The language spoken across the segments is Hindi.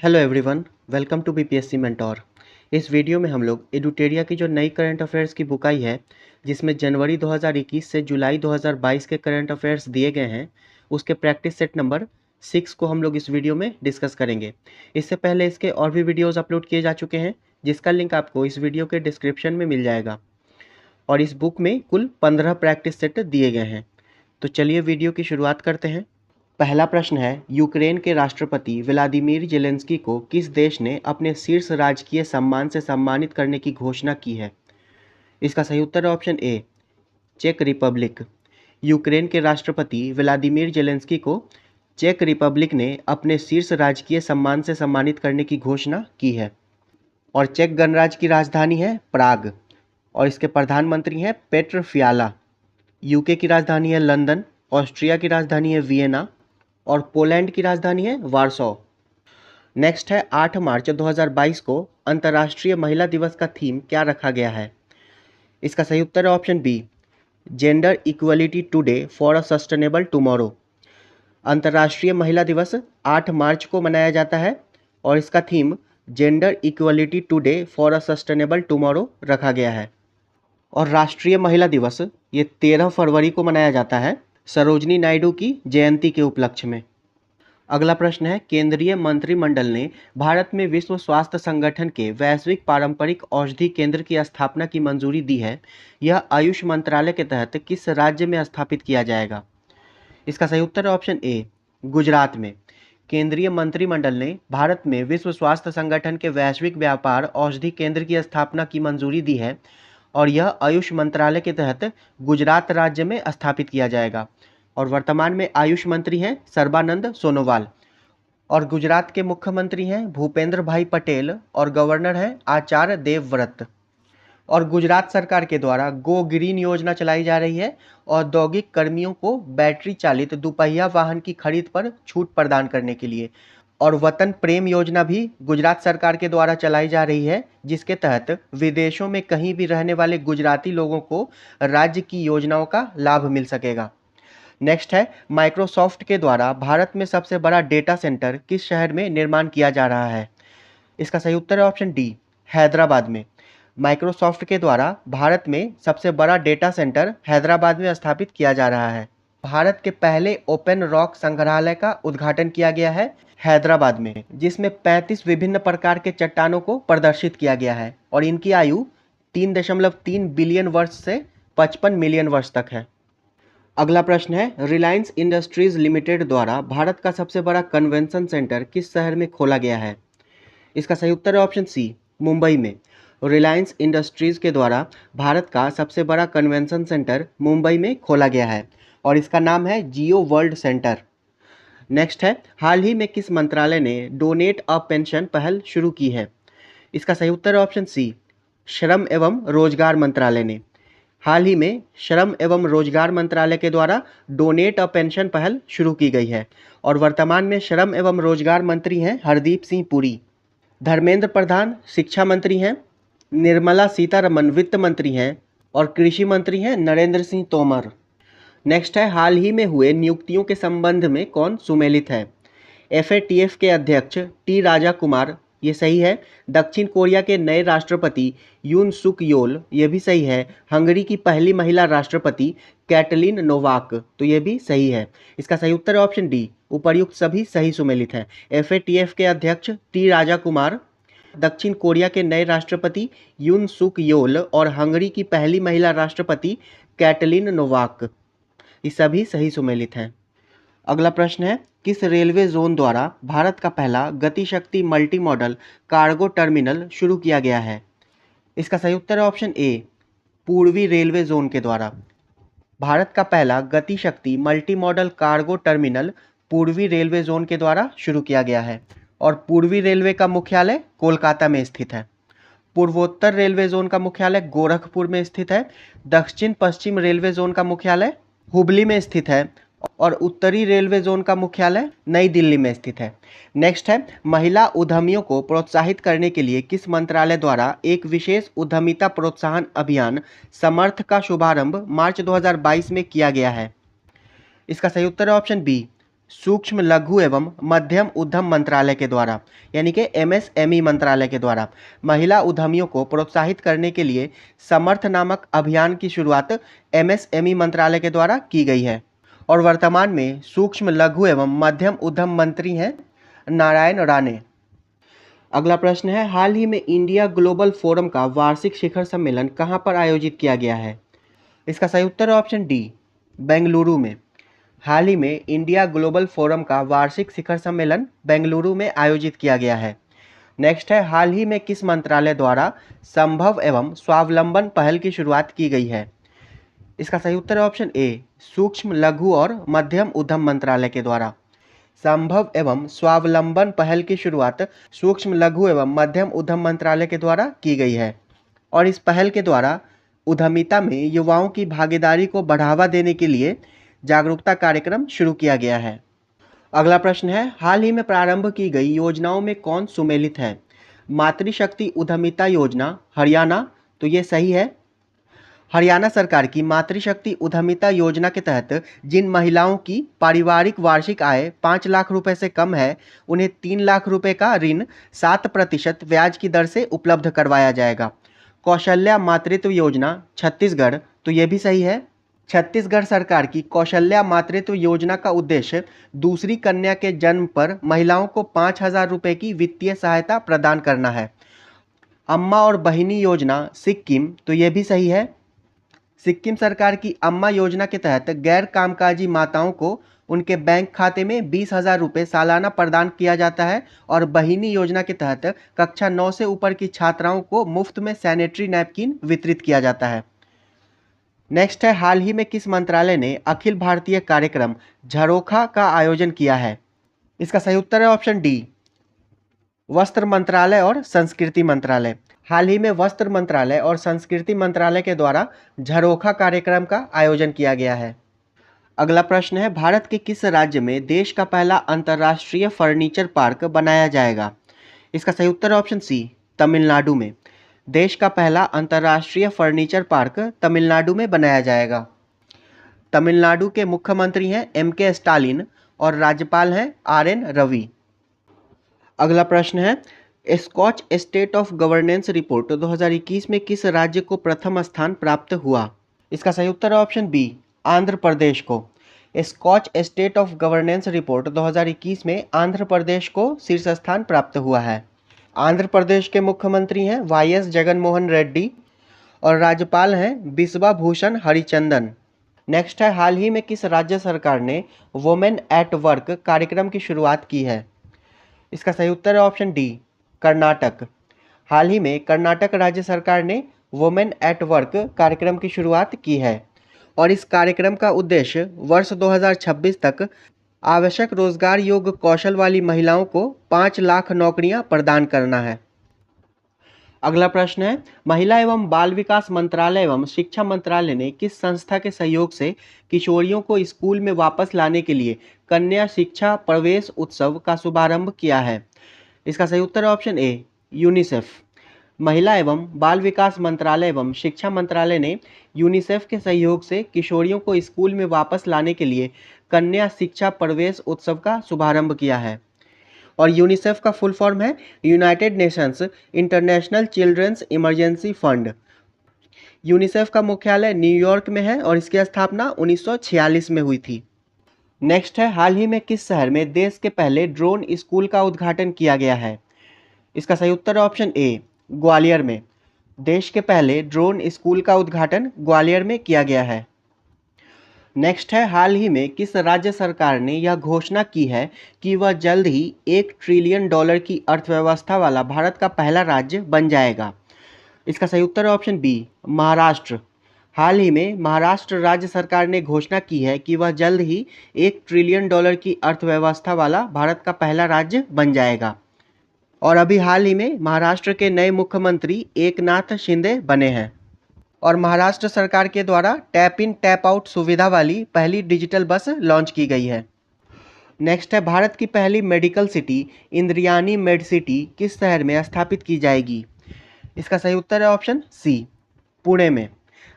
Hello everyone, welcome to BPSC mentor. इस वीडियो में हम लोग एडुटेरिया की जो नई करंट अफेयर्स की बुक आई है, जिसमें जनवरी 2021 से जुलाई 2022 के करंट अफेयर्स दिए गए हैं, उसके प्रैक्टिस सेट नंबर 6 को हम लोग इस वीडियो में डिस्कस करेंगे। इससे पहले इसके और भी वीडियोज़ अपलोड किए जा चुके हैं, जिसका लिंक आपको इस वीडियो के डिस्क्रिप्शन में मिल जाएगा। और इस बुक में कुल 15 प्रैक्टिस सेट दिए गए हैं। तो चलिए वीडियो की शुरुआत करते हैं। पहला प्रश्न है, यूक्रेन के राष्ट्रपति व्लादिमीर जेलेंस्की को किस देश ने अपने शीर्ष राजकीय सम्मान से सम्मानित करने की घोषणा की है? इसका सही उत्तर है ऑप्शन ए, चेक रिपब्लिक। यूक्रेन के राष्ट्रपति व्लादिमीर जेलेंस्की को चेक रिपब्लिक ने अपने शीर्ष राजकीय सम्मान से सम्मानित करने की घोषणा की है। और चेक गणराज्य की राजधानी है प्राग और इसके प्रधानमंत्री हैं पेट्र फियाला। यूके की राजधानी है लंदन, ऑस्ट्रिया की राजधानी है वियना और पोलैंड की राजधानी है वार्सो। नेक्स्ट है, 8 मार्च 2022 को अंतर्राष्ट्रीय महिला दिवस का थीम क्या रखा गया है? इसका सही उत्तर है option B, gender equality today for a sustainable tomorrow. अंतर्राष्ट्रीय महिला दिवस 8 मार्च को मनाया जाता है और इसका theme gender equality today for a sustainable tomorrow रखा गया है। और राष्ट्रीय महिला दिवस ये 13 फरवरी को मनाया जाता है सरोजनी नायडू की जयंती के उपलक्ष्य में। अगला प्रश्न है, केंद्रीय मंत्रिमंडल ने भारत में विश्व स्वास्थ्य संगठन के वैश्विक पारंपरिक औषधि केंद्र की स्थापना की मंजूरी दी है। यह आयुष मंत्रालय के तहत किस राज्य में स्थापित किया जाएगा? इसका सही उत्तर है ऑप्शन ए, गुजरात में। केंद्रीय मंत्रिमंडल ने भारत में विश्व स्वास्थ्य संगठन के वैश्विक व्यापार औषधि केंद्र की स्थापना की मंजूरी दी है और यह आयुष मंत्रालय के तहत गुजरात राज्य में स्थापित किया जाएगा। और वर्तमान में आयुष मंत्री हैं सर्बानंद सोनोवाल और गुजरात के मुख्यमंत्री हैं भूपेंद्र भाई पटेल और गवर्नर हैं आचार्य देवव्रत। और गुजरात सरकार के द्वारा गो ग्रीन योजना चलाई जा रही है औद्योगिक कर्मियों को बैटरी चालित दोपहिया वाहन की खरीद पर छूट प्रदान करने के लिए। और वतन प्रेम योजना भी गुजरात सरकार के द्वारा चलाई जा रही है, जिसके तहत विदेशों में कहीं भी रहने वाले गुजराती लोगों को राज्य की योजनाओं का लाभ मिल सकेगा। नेक्स्ट है, माइक्रोसॉफ्ट के द्वारा भारत में सबसे बड़ा डेटा सेंटर किस शहर में निर्माण किया जा रहा है? इसका सही उत्तर है ऑप्शन डी, हैदराबाद में। माइक्रोसॉफ्ट के द्वारा भारत में सबसे बड़ा डेटा सेंटर हैदराबाद में स्थापित किया जा रहा है। भारत के पहले ओपन रॉक संग्रहालय का उद्घाटन किया गया है हैदराबाद में, जिसमें 35 विभिन्न प्रकार के चट्टानों को प्रदर्शित किया गया है और इनकी आयु 3.3 बिलियन वर्ष से 55 मिलियन वर्ष तक है। अगला प्रश्न है, रिलायंस इंडस्ट्रीज लिमिटेड द्वारा भारत का सबसे बड़ा कन्वेंशन सेंटर किस शहर में खोला गया है? इसका सही उत्तर है ऑप्शन सी, मुंबई में। रिलायंस इंडस्ट्रीज के द्वारा भारत का सबसे बड़ा कन्वेंशन सेंटर मुंबई में खोला गया है और इसका नाम है जियो वर्ल्ड सेंटर। नेक्स्ट है, हाल ही में किस मंत्रालय ने डोनेट अ पेंशन पहल शुरू की है? इसका सही उत्तर है ऑप्शन सी, श्रम एवं रोजगार मंत्रालय ने। हाल ही में श्रम एवं रोजगार मंत्रालय के द्वारा डोनेट अ पेंशन पहल शुरू की गई है और वर्तमान में श्रम एवं रोजगार मंत्री हैं हरदीप सिंह पुरी। धर्मेंद्र प्रधान शिक्षा मंत्री हैं, निर्मला सीतारमन वित्त मंत्री हैं और कृषि मंत्री हैं नरेंद्र सिंह तोमर। नेक्स्ट है, हाल ही में हुए नियुक्तियों के संबंध में कौन सुमेलित है? एफएटीएफ के अध्यक्ष टी राजा कुमार, ये सही है। दक्षिण कोरिया के नए राष्ट्रपति यून सुक योल, ये भी सही है। हंगरी की पहली महिला राष्ट्रपति कैटलिन नोवाक, तो ये भी सही है। इसका सही उत्तर है ऑप्शन डी, उपर्युक्त सभी सही सुमेलित हैं। एफएटीएफ के अध्यक्ष टी राजा कुमार, दक्षिण कोरिया के नए राष्ट्रपति यून सुक योल और हंगरी की पहली महिला राष्ट्रपति कैटलिन नोवाक, ये सभी सही सुमेलित हैं। अगला प्रश्न है, किस रेलवे जोन द्वारा भारत का पहला Gatishakti multi modal cargo terminal शुरू किया गया है? इसका सही उत्तर है ऑप्शन ए, पूर्वी रेलवे जोन के द्वारा। भारत का पहला Gatishakti multi modal cargo terminal पूर्वी रेलवे जोन के द्वारा शुरू किया गया है और पूर्वी रेलवे का मुख्यालय कोलकाता में स्थित है। पूर्वोत्तर रेलवे जोन का मुख्यालय गोरखपुर में स्थित है। दक्षिण पश्चिम रेलवे जोन का मुख्यालय हुबली में स्थित है और उत्तरी रेलवे जोन का मुख्यालय नई दिल्ली में स्थित है। नेक्स्ट है, महिला उद्यमियों को प्रोत्साहित करने के लिए किस मंत्रालय द्वारा एक विशेष उद्यमिता प्रोत्साहन अभियान समर्थ का शुभारंभ मार्च 2022 में किया गया है? इसका सही उत्तर है ऑप्शन बी, सूक्ष्म लघु एवं मध्यम उद्यम मंत्रालय के द्वारा, यानी कि एमएसएमई मंत्रालय के द्वारा महिला उद्यमियों को प्रोत्साहित करने के लिए समर्थ नामक अभियान की शुरुआत एमएसएमई मंत्रालय के द्वारा की गई है। और वर्तमान में सूक्ष्म लघु एवं मध्यम उद्यम मंत्री हैं नारायण राणे। अगला प्रश्न है, हाल ही में इंडिया ग्लोबल फोरम का वार्षिक शिखर सम्मेलन कहां पर आयोजित किया गया है? इसका सही उत्तर है ऑप्शन डी, बेंगलुरु में। हाल ही में इंडिया ग्लोबल फोरम का वार्षिक शिखर सम्मेलन बेंगलुरु में आयोजित किया गया है। नेक्स्ट है, हाल ही में किस मंत्रालय द्वारा संभव एवं स्वावलंबन पहल की शुरुआत की गई है? इसका सही उत्तर है ऑप्शन ए, सूक्ष्म लघु और मध्यम उद्यम मंत्रालय के द्वारा। संभव एवं स्वावलंबन पहल की शुरुआत सूक्ष्म लघु एवं मध्यम उद्यम मंत्रालय के द्वारा की गई है और इस पहल के द्वारा उद्यमिता में युवाओं की भागीदारी को बढ़ावा देने के लिए जागरूकता कार्यक्रम शुरू किया गया है। अगला प्रश्न है, हाल ही में प्रारंभ की गई योजनाओं में कौन सुमेलित है? मातृशक्ति उद्यमिता योजना हरियाणा, तो ये सही है। हरियाणा सरकार की मातृशक्ति उद्यमिता योजना के तहत जिन महिलाओं की पारिवारिक वार्षिक आय 5 लाख रुपए से कम है, उन्हें 3 लाख रुपए का ऋण 7% ब्याज की दर से उपलब्ध करवाया जाएगा। कौशल्या मातृत्व योजना छत्तीसगढ़, तो ये भी सही है। छत्तीसगढ़ सरकार की कौशल्या मातृत्व योजना का उद्देश्य दूसरी कन्या के जन्म पर महिलाओं को 5,000 रुपये की वित्तीय सहायता प्रदान करना है। अम्मा और बहिनी योजना सिक्किम, तो ये भी सही है। सिक्किम सरकार की अम्मा योजना के तहत गैर कामकाजी माताओं को उनके बैंक खाते में 20,000 रुपये सालाना प्रदान किया जाता है और बहिनी योजना के तहत कक्षा 9 से ऊपर की छात्राओं को मुफ्त में सैनिटरी नैपकिन वितरित किया जाता है। नेक्स्ट है, हाल ही में किस मंत्रालय ने अखिल भारतीय कार्यक्रम झरोखा का आयोजन किया है? इसका सही उत्तर है ऑप्शन डी, वस्त्र मंत्रालय और संस्कृति मंत्रालय। हाल ही में वस्त्र मंत्रालय और संस्कृति मंत्रालय के द्वारा झरोखा कार्यक्रम का आयोजन किया गया है। अगला प्रश्न है, भारत के किस राज्य में देश का पहला अंतर्राष्ट्रीय फर्नीचर पार्क बनाया जाएगा? इसका सही उत्तर है ऑप्शन सी, तमिलनाडु में। देश का पहला अंतर्राष्ट्रीय फर्नीचर पार्क तमिलनाडु में बनाया जाएगा। तमिलनाडु के मुख्यमंत्री हैं एम.के. स्टालिन और राज्यपाल हैं आर.एन. रवि। अगला प्रश्न है, Skoch state of governance report 2021 में किस राज्य को प्रथम स्थान प्राप्त हुआ? इसका सही उत्तर है ऑप्शन बी, आंध्र प्रदेश को। Skoch state of governance report 2021 में आंध्र प्रदेश को शीर्ष स्थान प्राप्त हुआ है। आंध्र प्रदेश के मुख्यमंत्री हैं वाई.एस. जगनमोहन रेड्डी और राज्यपाल हैं बिस्वा भूषण हरिचंदन। नेक्स्ट है, हाल ही में किस राज्य सरकार ने वुमेन एट वर्क कार्यक्रम की शुरुआत की है? इसका सही उत्तर है ऑप्शन डी, कर्नाटक। हाल ही में कर्नाटक राज्य सरकार ने वुमेन एट वर्क कार्यक्रम की शुरुआत की है और इस कार्यक्रम का उद्देश्य वर्ष 2026 तक आवश्यक रोजगार योग्य कौशल वाली महिलाओं को 5 लाख नौकरियां प्रदान करना है। अगला प्रश्न है, महिला एवं बाल विकास मंत्रालय एवं शिक्षा मंत्रालय ने किस संस्था के सहयोग से किशोरियों को स्कूल में वापस लाने के लिए कन्या शिक्षा प्रवेश उत्सव का शुभारंभ किया है? इसका सही उत्तर है ऑप्शन ए, यूनिसेफ। महिला एवं बाल विकास मंत्रालय एवं शिक्षा मंत्रालय ने यूनिसेफ के सहयोग से किशोरियों को स्कूल में वापस लाने के लिए कन्या शिक्षा प्रवेश उत्सव का शुभारंभ किया है और यूनिसेफ का फुल फॉर्म है United Nations International Children's Emergency Fund. UNICEF का मुख्यालय न्यूयॉर्क में है और इसकी स्थापना 1946 में हुई थी। नेक्स्ट है, हाल ही में किस शहर में देश के पहले ड्रोन स्कूल का उद्घाटन किया गया है? इसका सही उत्तर है ऑप्शन ए, ग्वालियर में। देश के पहले ड्रोन स्कूल का उद्घाटन ग्वालियर में किया गया है। नेक्स्ट है, हाल ही में किस राज्य सरकार ने यह घोषणा की है कि वह जल्द ही $1 ट्रिलियन की अर्थव्यवस्था वाला भारत का पहला राज्य बन जाएगा? इसका सही उत्तर है ऑप्शन बी, महाराष्ट्र। हाल ही में महाराष्ट्र राज्य सरकार ने घोषणा की है कि वह जल्द ही $1 ट्रिलियन की अर्थव्यवस्था वाला भारत का पहला राज्य बन जाएगा और अभी हाल ही में महाराष्ट्र के नए मुख्यमंत्री एकनाथ शिंदे बने हैं और महाराष्ट्र सरकार के द्वारा टैप इन टैप आउट सुविधा वाली पहली डिजिटल बस लॉन्च की गई है। नेक्स्ट है, भारत की पहली मेडिकल सिटी इंद्रियानी मेड सिटी किस शहर में स्थापित की जाएगी? इसका सही उत्तर है ऑप्शन सी, पुणे में।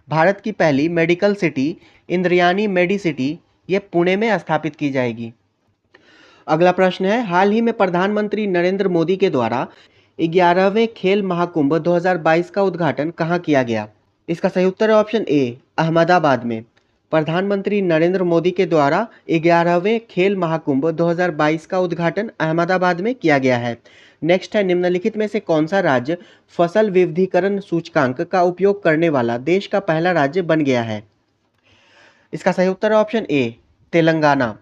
भारत की पहली मेडिकल सिटी इंद्रियानी मेडी सिटी ये पुणे में स्थापित की जाएगी। अगला प्रश्न है, हाल ही में प्रधानमंत्री नरेंद्र मोदी के द्वारा 11वें खेल महाकुंभ 2022 का उद्घाटन कहाँ किया गया? इसका सही उत्तर है ऑप्शन ए, अहमदाबाद में। प्रधानमंत्री नरेंद्र मोदी के द्वारा 11वें खेल महाकुंभ 2022 का उद्घाटन अहमदाबाद में किया गया है। नेक्स्ट है, निम्नलिखित में से कौन सा राज्य फसल विविधीकरण सूचकांक का उपयोग करने वाला देश का पहला राज्य बन गया है? इसका सही उत्तर है ऑप्शन ए, तेलंगाना।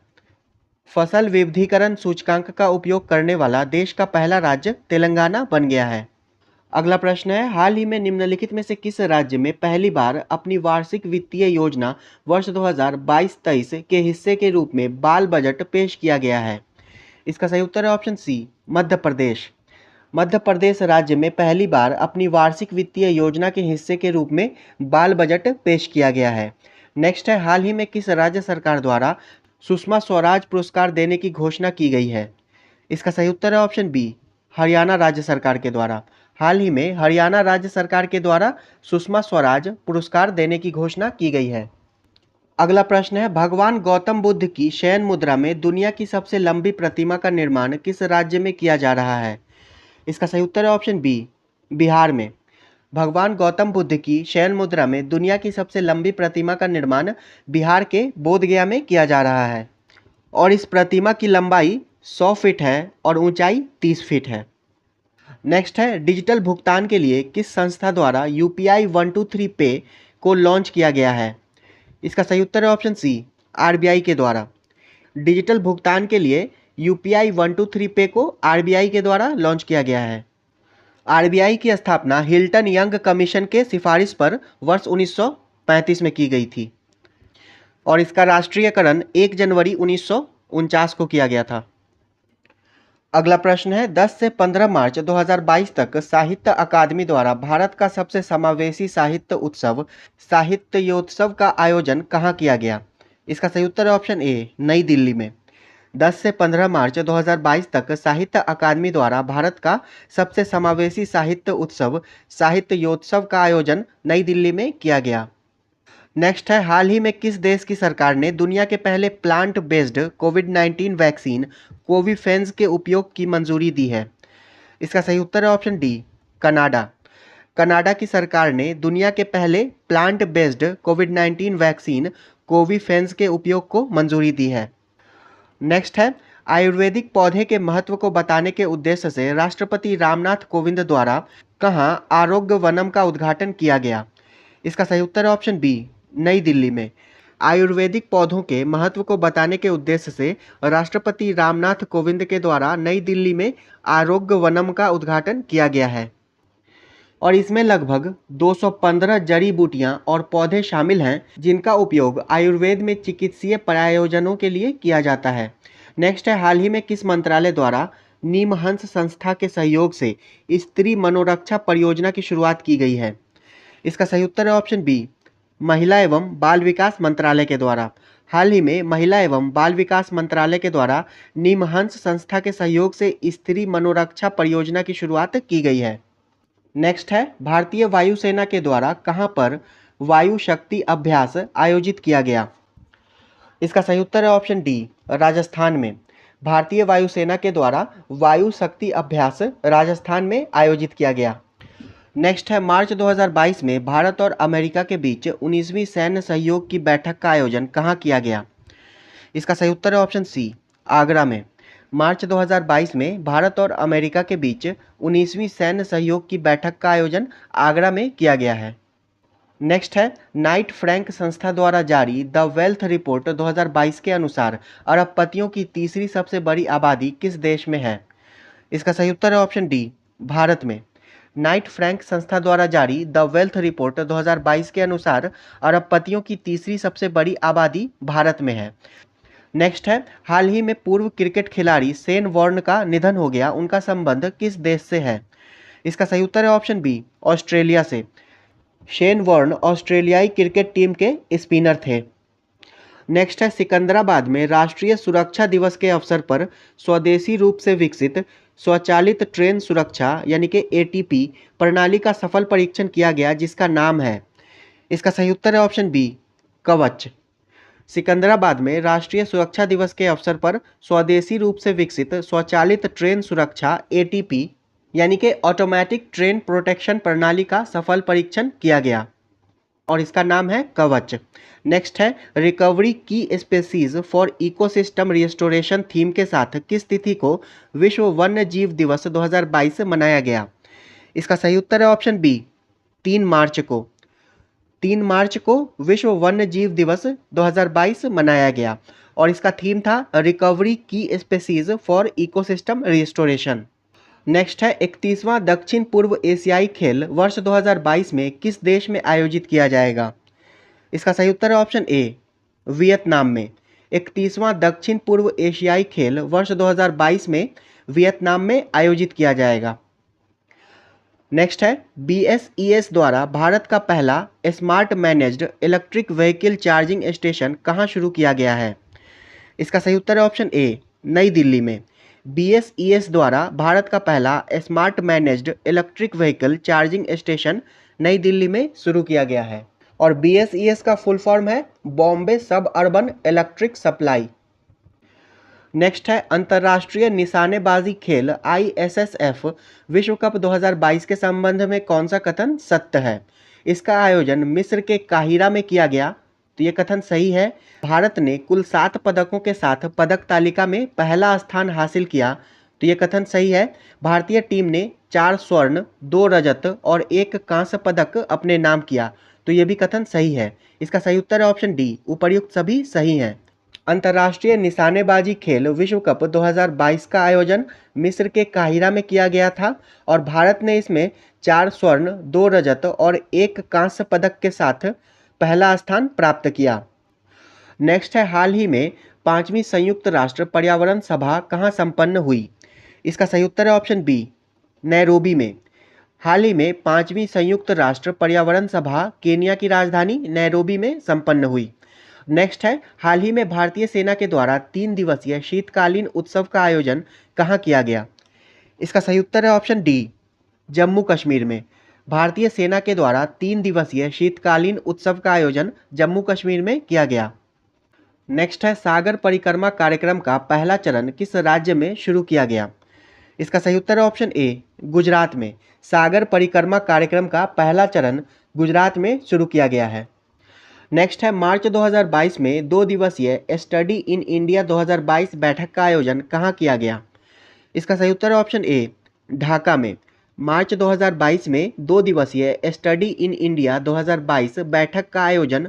फसल विविधीकरण सूचकांक का उपयोग करने वाला देश का पहला राज्य तेलंगाना बन गया है। अगला प्रश्न है, हाल ही में निम्नलिखित में से किस राज्य में पहली बार अपनी वार्षिक वित्तीय योजना वर्ष 2022-23 के हिस्से के रूप में बाल बजट पेश किया गया है? इसका सही उत्तर है ऑप्शन सी, मध्य प्रदेश। मध्य प्रदेश राज्य में पहली बार अपनी वार्षिक वित्तीय योजना के हिस्से के रूप में बाल बजट पेश किया गया है। नेक्स्ट है, हाल ही में किस राज्य सरकार द्वारा सुषमा स्वराज पुरस्कार देने की घोषणा की गई है? इसका सही उत्तर है ऑप्शन बी, हरियाणा राज्य सरकार के द्वारा। हाल ही में हरियाणा राज्य सरकार के द्वारा सुषमा स्वराज पुरस्कार देने की घोषणा की गई है। अगला प्रश्न है, भगवान गौतम बुद्ध की शयन मुद्रा में दुनिया की सबसे लंबी प्रतिमा का निर्माण किस राज्य में किया जा रहा है? इसका सही उत्तर है ऑप्शन बी, बिहार में। भगवान गौतम बुद्ध की शयन मुद्रा में दुनिया की सबसे लंबी प्रतिमा का निर्माण बिहार के बोधगया में किया जा रहा है और इस प्रतिमा की लंबाई 100 फीट है और ऊंचाई 30 फीट है। नेक्स्ट है, डिजिटल भुगतान के लिए किस संस्था द्वारा UPI 123 पे को लॉन्च किया गया है? इसका सही उत्तर है ऑप्शन सी, RBI के द्वारा। डिजिटल भुगतान के लिए UPI 123 पे को RBI के द्वारा लॉन्च किया गया है। RBI की स्थापना हिल्टन यंग कमीशन के सिफारिश पर वर्ष 1935 में की गई थी और इसका राष्ट्रीयकरण 1 जनवरी 1949 को किया गया था। अगला प्रश्न है, 10 से 15 मार्च 2022 तक साहित्य अकादमी द्वारा भारत का सबसे समावेशी साहित्य उत्सव साहित्योत्सव का आयोजन कहाँ किया गया? इसका सही उत्तर है ऑप्शन ए, नई दिल्ली में। 10 से 15 मार्च 2022 तक साहित्य अकादमी द्वारा भारत का सबसे समावेशी साहित्य उत्सव साहित्योत्सव का आयोजन नई दिल्ली में किया गया। नेक्स्ट है, हाल ही में किस देश की सरकार ने दुनिया के पहले प्लांट बेस्ड कोविड-19 वैक्सीन कोविफेंस के उपयोग की मंजूरी दी है? इसका सही उत्तर है ऑप्शन डी, कनाडा। कनाडा की सरकार ने दुनिया के पहले प्लांट बेस्ड कोविड-19 वैक्सीन कोविफेंस के उपयोग को मंजूरी दी है। नेक्स्ट है, आयुर्वेदिक पौधे के महत्व को बताने के उद्देश्य से राष्ट्रपति रामनाथ कोविंद द्वारा कहाँ आरोग्य वनम का उद्घाटन किया गया? इसका सही उत्तर है ऑप्शन बी, नई दिल्ली में। आयुर्वेदिक पौधों के महत्व को बताने के उद्देश्य से राष्ट्रपति रामनाथ कोविंद के द्वारा नई दिल्ली में आरोग्य वनम का उद्घाटन किया गया है और इसमें लगभग 215 जड़ी बूटियां और पौधे शामिल हैं जिनका उपयोग आयुर्वेद में चिकित्सीय प्रयोजनों के लिए किया जाता है। नेक्स्ट है, हाल ही में किस मंत्रालय द्वारा नीमहंस संस्था के सहयोग से स्त्री मनोरक्षा परियोजना की शुरुआत की गई है? इसका सही उत्तर है ऑप्शन बी, महिला एवं बाल विकास मंत्रालय के द्वारा। हाल ही में महिला एवं बाल विकास मंत्रालय के द्वारा नीमहंस संस्था के सहयोग से स्त्री मनोरक्षा परियोजना की शुरुआत की गई है। नेक्स्ट है, भारतीय वायुसेना के द्वारा कहां पर वायु शक्ति अभ्यास आयोजित किया गया? इसका सही उत्तर है ऑप्शन डी, राजस्थान में। भारतीय वायुसेना के द्वारा वायु शक्ति अभ्यास राजस्थान में आयोजित किया गया। नेक्स्ट है, मार्च 2022 में भारत और अमेरिका के बीच 19वीं सैन्य सहयोग की बैठक का आयोजन कहाँ किया गया? इसका सही उत्तर है ऑप्शन सी, आगरा में। मार्च 2022 में भारत और अमेरिका के बीच 19वीं सैन्य सहयोग की बैठक का आयोजन आगरा में किया गया है। नेक्स्ट है, नाइट फ्रैंक संस्था द्वारा जारी द वेल्थ रिपोर्ट 2022 के अनुसार अरबपतियों की तीसरी सबसे बड़ी आबादी किस देश में है? इसका सही उत्तर है ऑप्शन डी, भारत में। नाइट फ्रैंक संस्था द्वारा जारी द वेल्थ रिपोर्ट 2022 के अनुसार अरबपतियों की तीसरी सबसे बड़ी आबादी भारत में है। नेक्स्ट है, हाल ही में पूर्व क्रिकेट खिलाड़ी शेन वॉर्न का निधन हो गया, उनका संबंध किस देश से है? इसका सही उत्तर है ऑप्शन बी, ऑस्ट्रेलिया से। शेन वॉर्न ऑस्ट्रेलियाई क्रिकेट टीम के स्पिनर थे। नेक्स्ट है, सिकंदराबाद में राष्ट्रीय सुरक्षा दिवस के अवसर पर स्वदेशी रूप से विकसित स्वचालित ट्रेन सुरक्षा यानी कि ATP प्रणाली का सफल परीक्षण किया गया जिसका नाम है? इसका सही उत्तर है ऑप्शन बी, कवच। सिकंदराबाद में राष्ट्रीय सुरक्षा दिवस के अवसर पर स्वदेशी रूप से विकसित स्वचालित ट्रेन सुरक्षा ATP यानी कि ऑटोमेटिक ट्रेन प्रोटेक्शन प्रणाली का सफल परीक्षण किया गया और इसका नाम है कवच। नेक्स्ट है रिकवरी की species for ecosystem restoration theme के साथ किस तिथि को विश्व वन्य जीव दिवस 2022 मनाया गया? इसका सही उत्तर है ऑप्शन बी 3 मार्च को। 3 मार्च को विश्व वन्य जीव दिवस 2022 मनाया गया और इसका थीम था रिकवरी की species for ecosystem restoration. Next है 31वां दक्षिण पूर्व एशियाई खेल वर्ष 2022 में किस देश में आयोजित किया जाएगा? इसका सही उत्तर है ऑप्शन ए वियतनाम में। 31वां दक्षिण पूर्व एशियाई खेल वर्ष 2022 में वियतनाम में आयोजित किया जाएगा। नेक्स्ट है BSES द्वारा भारत का पहला smart managed electric vehicle charging station कहाँ शुरू किया गया है? इसका सही उत्तर है ऑप्शन ए नई दिल्ली में। BSES द्वारा भारत का पहला smart managed electric vehicle charging station नई दिल्ली में शुरू किया गया है और BSES का फुल फॉर्म है बॉम्बे सब अर्बन इलेक्ट्रिक सप्लाई। नेक्स्ट है अंतर्राष्ट्रीय निशानेबाजी खेल ISSF विश्व कप 2022 के संबंध में कौन सा कथन सत्य है? इसका आयोजन मिस्र के काहिरा में किया गया, तो ये कथन सही है। भारत ने कुल 7 पदकों के साथ पदक तालिका में पहला स्थान हासिल किया, तो ये कथन सही है। भारतीय टीम ने 4 स्वर्ण 2 रजत और 1 कांस्य पदक अपने नाम किया, तो ये भी कथन सही है। इसका सही उत्तर है ऑप्शन डी उपर्युक्त सभी सही हैं। अंतर्राष्ट्रीय निशानेबाजी खेल विश्व कप 2022 का आयोजन मिस्र के काहिरा में किया गया था और भारत ने इसमें 4 स्वर्ण 2 रजत और 1 कांस्य पदक के साथ पहला स्थान प्राप्त किया। नेक्स्ट है हाल ही में 5वीं संयुक्त राष्ट्र पर्यावरण सभा कहाँ संपन्न हुई? इसका सही उत्तर है ऑप्शन बी नैरोबी में। हाल ही में 5वीं संयुक्त राष्ट्र पर्यावरण सभा केन्या की राजधानी नैरोबी में संपन्न हुई। नेक्स्ट है हाल ही में भारतीय सेना के द्वारा 3 दिवसीय शीतकालीन उत्सव का आयोजन कहाँ किया गया? इसका सही उत्तर है ऑप्शन डी जम्मू कश्मीर में। भारतीय सेना के द्वारा 3 दिवसीय शीतकालीन उत्सव का आयोजन जम्मू कश्मीर में किया गया। नेक्स्ट है सागर परिक्रमा कार्यक्रम का पहला चरण किस राज्य में शुरू किया गया? इसका सही उत्तर है ऑप्शन ए गुजरात में। सागर परिक्रमा कार्यक्रम का पहला चरण गुजरात में शुरू किया गया है। नेक्स्ट है मार्च 2022 में 2 दिवसीय स्टडी इन इंडिया 2022 बैठक का आयोजन कहाँ किया गया? इसका सही उत्तर है ऑप्शन ए ढाका में। मार्च 2022 में 2 दिवसीय स्टडी इन इंडिया 2022 बैठक का आयोजन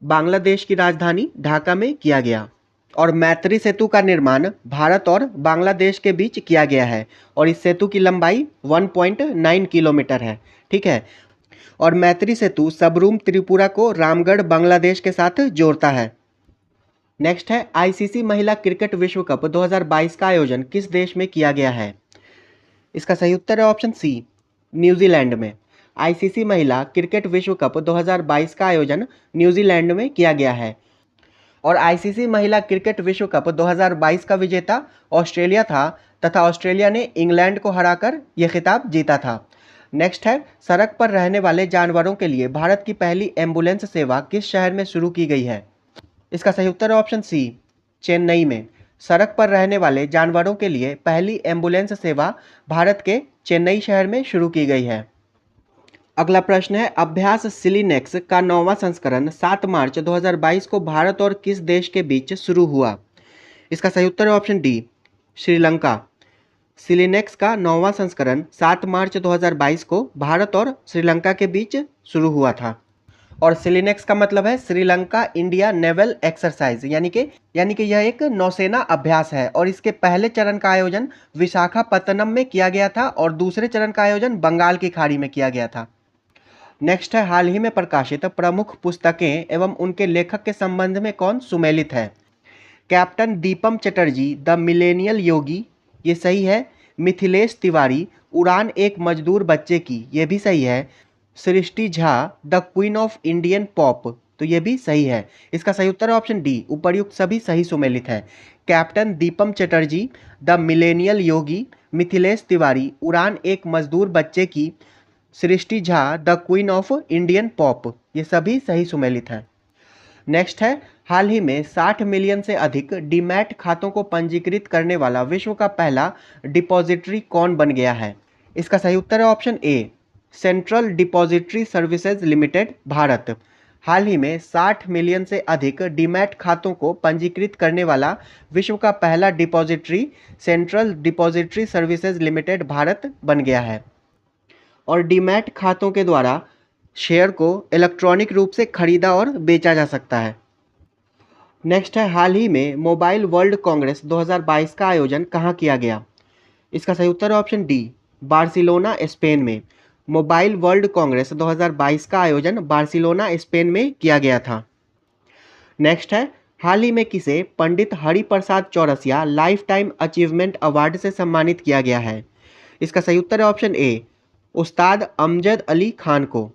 बांग्लादेश की राजधानी ढाका में किया गया और मैत्री सेतु का निर्माण भारत और बांग्लादेश के बीच किया गया है और इस सेतु की लंबाई 1.9 किलोमीटर है। ठीक है, और मैत्री सेतु सबरूम त्रिपुरा को रामगढ़ बांग्लादेश के साथ जोड़ता है। नेक्स्ट है ICC महिला क्रिकेट विश्व कप 2022 का आयोजन किस देश में किया गया है? इसका सही उत्तर है ऑप्शन सी न्यूजीलैंड में। ICC महिला क्रिकेट विश्व कप 2022 का आयोजन न्यूजीलैंड में किया गया है और ICC महिला क्रिकेट विश्व कप 2022 का विजेता ऑस्ट्रेलिया था तथा ऑस्ट्रेलिया ने इंग्लैंड को हराकर यह खिताब जीता था। नेक्स्ट है सड़क पर रहने वाले जानवरों के लिए भारत की पहली एम्बुलेंस सेवा किस शहर में शुरू की गई है? इसका सही उत्तर है ऑप्शन सी चेन्नई में। सड़क पर रहने वाले जानवरों के लिए पहली एम्बुलेंस सेवा भारत के चेन्नई शहर में शुरू की गई है। अगला प्रश्न है अभ्यास सिलीनेक्स का 9वां संस्करण 7 मार्च 2022 को भारत और किस देश के बीच शुरू हुआ? इसका सही उत्तर है ऑप्शन डी श्रीलंका। सिलीनेक्स का 9वां संस्करण 7 मार्च 2022 को भारत और श्रीलंका के बीच शुरू हुआ था और सिलीनेक्स का मतलब है श्रीलंका इंडिया नेवल एक्सरसाइज यानी कि यह एक नौसेना अभ्यास है और इसके पहले चरण का आयोजन विशाखापत्तनम में किया गया था और दूसरे चरण का आयोजन बंगाल की खाड़ी में किया गया था। नेक्स्ट है हाल ही में प्रकाशित प्रमुख पुस्तकें एवं उनके लेखक के संबंध में कौन सुमेलित है? Captain Deepam Chatterjee the millennial yogi, ये सही है। मिथिलेश तिवारी उड़ान एक मजदूर बच्चे की, ये भी सही है। Srishti Jha the queen of Indian pop, तो ये भी सही है। इसका सही उत्तर है ऑप्शन डी उपर्युक्त सभी सही सुमेलित है। Captain Deepam Chatterjee the millennial yogi, Mithilesh Tiwari उड़ान एक मजदूर बच्चे की, Srishti Jha the queen of Indian pop, ये सभी सही सुमेलित हैं। नेक्स्ट है हाल ही में 60 मिलियन से अधिक डीमैट खातों को पंजीकृत करने वाला विश्व का पहला डिपॉजिटरी कौन बन गया है? इसका सही उत्तर है option A, central depository services limited, Bharat. हाल ही में 60 मिलियन से अधिक डीमैट खातों को पंजीकृत करने वाला विश्व का पहला depository central depository services limited, Bharat बन गया है। और डीमैट खातों के द्वारा शेयर को इलेक्ट्रॉनिक रूप से खरीदा और बेचा जा सकता है। नेक्स्ट है, हाल ही में मोबाइल वर्ल्ड कांग्रेस 2022 का आयोजन कहाँ किया गया? इसका सही उत्तर है ऑप्शन डी, बार्सिलोना, स्पेन में। मोबाइल वर्ल्ड कांग्रेस 2022 का आयोजन बार्सिलोना, स्पेन में किया गया था। नेक्स्ट है, हाल ही में किसे Pandit Hariprasad Chaurasia lifetime achievement award से सम्मानित किया गया है? इसका सही उत्तर है ऑप्शन ए, उस्ताद अमजद अली खान को।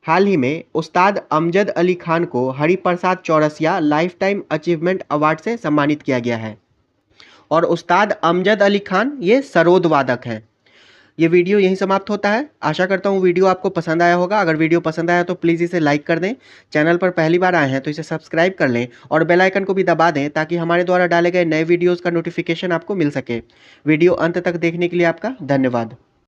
हाल ही में उस्ताद अमजद अली खान को Hariprasad Chaurasia lifetime achievement award से सम्मानित किया गया है। और उस्ताद अमजद अली खान ये सरोद वादक हैं। ये वीडियो यहीं समाप्त होता है। आशा करता हूँ वीडियो आपको पसंद आया होगा। अगर वीडियो पसंद आया तो प्लीज़ इसे लाइक कर दें। चैनल पर पहली बार आए हैं तो इसे सब्सक्राइब कर लें और बेल आइकन को भी दबा दें ताकि हमारे द्वारा डाले गए नए वीडियोज़ का नोटिफिकेशन आपको मिल सके। वीडियो अंत तक देखने के लिए आपका धन्यवाद।